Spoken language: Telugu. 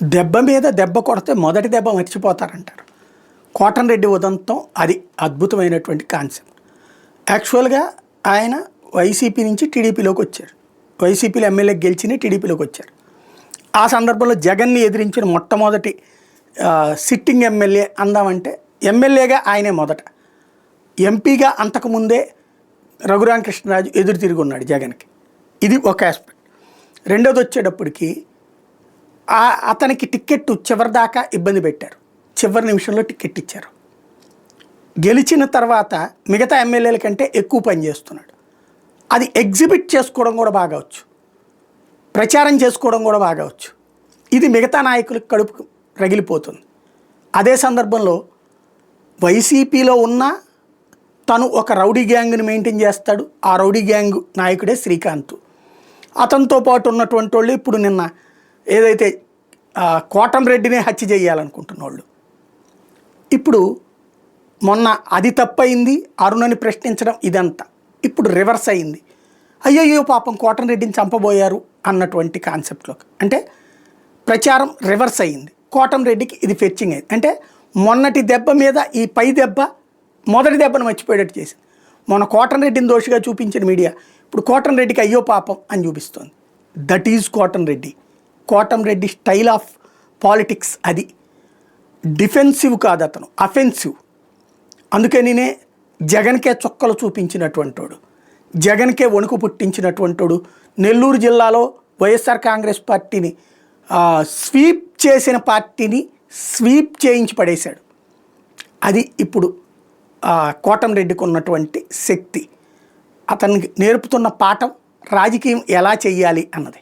దెబ్బ మీద దెబ్బ కొడితే మొదటి దెబ్బ మర్చిపోతారంటారు. కోటంరెడ్డి ఉదంతం అది అద్భుతమైనటువంటి కాన్సెప్ట్. యాక్చువల్గా ఆయన వైసీపీ నుంచి టీడీపీలోకి వచ్చారు. వైసీపీలో ఎమ్మెల్యే గెలిచిన టీడీపీలోకి వచ్చారు. ఆ సందర్భంలో జగన్ని ఎదిరించిన మొట్టమొదటి సిట్టింగ్ ఎమ్మెల్యే అందామంటే ఎమ్మెల్యేగా ఆయనే మొదట. ఎంపీగా అంతకుముందే రఘురామకృష్ణరాజు ఎదురు తిరిగి ఉన్నాడు జగన్కి. ఇది ఒక ఆస్పెక్ట్. రెండోది వచ్చేటప్పటికి అతనికి టిక్కెట్టు చివరి దాకా ఇబ్బంది పెట్టారు. చివరి నిమిషంలో టిక్కెట్ ఇచ్చారు. గెలిచిన తర్వాత మిగతా ఎమ్మెల్యేల కంటే ఎక్కువ పని చేస్తున్నాడు. అది ఎగ్జిబిట్ చేసుకోవడం కూడా బాగా వచ్చు, ప్రచారం చేసుకోవడం కూడా బాగా వచ్చు. ఇది మిగతా నాయకులకు కడుపు రగిలిపోతుంది. అదే సందర్భంలో వైసీపీలో ఉన్న తను ఒక రౌడీ గ్యాంగ్ని మెయింటైన్ చేస్తాడు. ఆ రౌడీ గ్యాంగ్ నాయకుడే శ్రీకాంత్. అతనితో పాటు ఉన్నటువంటి వాళ్ళు ఇప్పుడు నిన్న ఏదైతే కోటంరెడ్డినే హత్య చేయాలనుకుంటున్న వాళ్ళు, ఇప్పుడు మొన్న అది తప్పయింది అరుణని ప్రశ్నించడం, ఇదంతా ఇప్పుడు రివర్స్ అయింది. అయ్యయ్యో పాపం కోటంరెడ్డిని చంపబోయారు అన్నటువంటి కాన్సెప్ట్లోకి, అంటే ప్రచారం రివర్స్ అయ్యింది. కోటంరెడ్డికి ఇది ఫెచ్చింగ్ అయింది. అంటే మొన్నటి దెబ్బ మీద ఈ పై దెబ్బ మొదటి దెబ్బను మర్చిపోయేటట్టు చేసింది. మొన్న కోటంరెడ్డిని దోషిగా చూపించిన మీడియా ఇప్పుడు కోటంరెడ్డికి అయ్యో పాపం అని చూపిస్తోంది. That is Kotamreddy. Kotamreddy style of politics అది. డిఫెన్సివ్ కాదు, అతను అఫెన్సివ్. అందుకనినే జగన్కే చొక్కలు చూపించినటువంటి వాడు, జగన్కే వణుకు పుట్టించినటువంటి వాడు. నెల్లూరు జిల్లాలో వైఎస్ఆర్ కాంగ్రెస్ పార్టీని స్వీప్ చేసిన పార్టీని స్వీప్ చేయించి పడేశాడు. అది ఇప్పుడు కోటంరెడ్డికి ఉన్నటువంటి శక్తి. అతనికి నేర్పుతున్న పాఠం రాజకీయం ఎలా చెయ్యాలి అన్నది.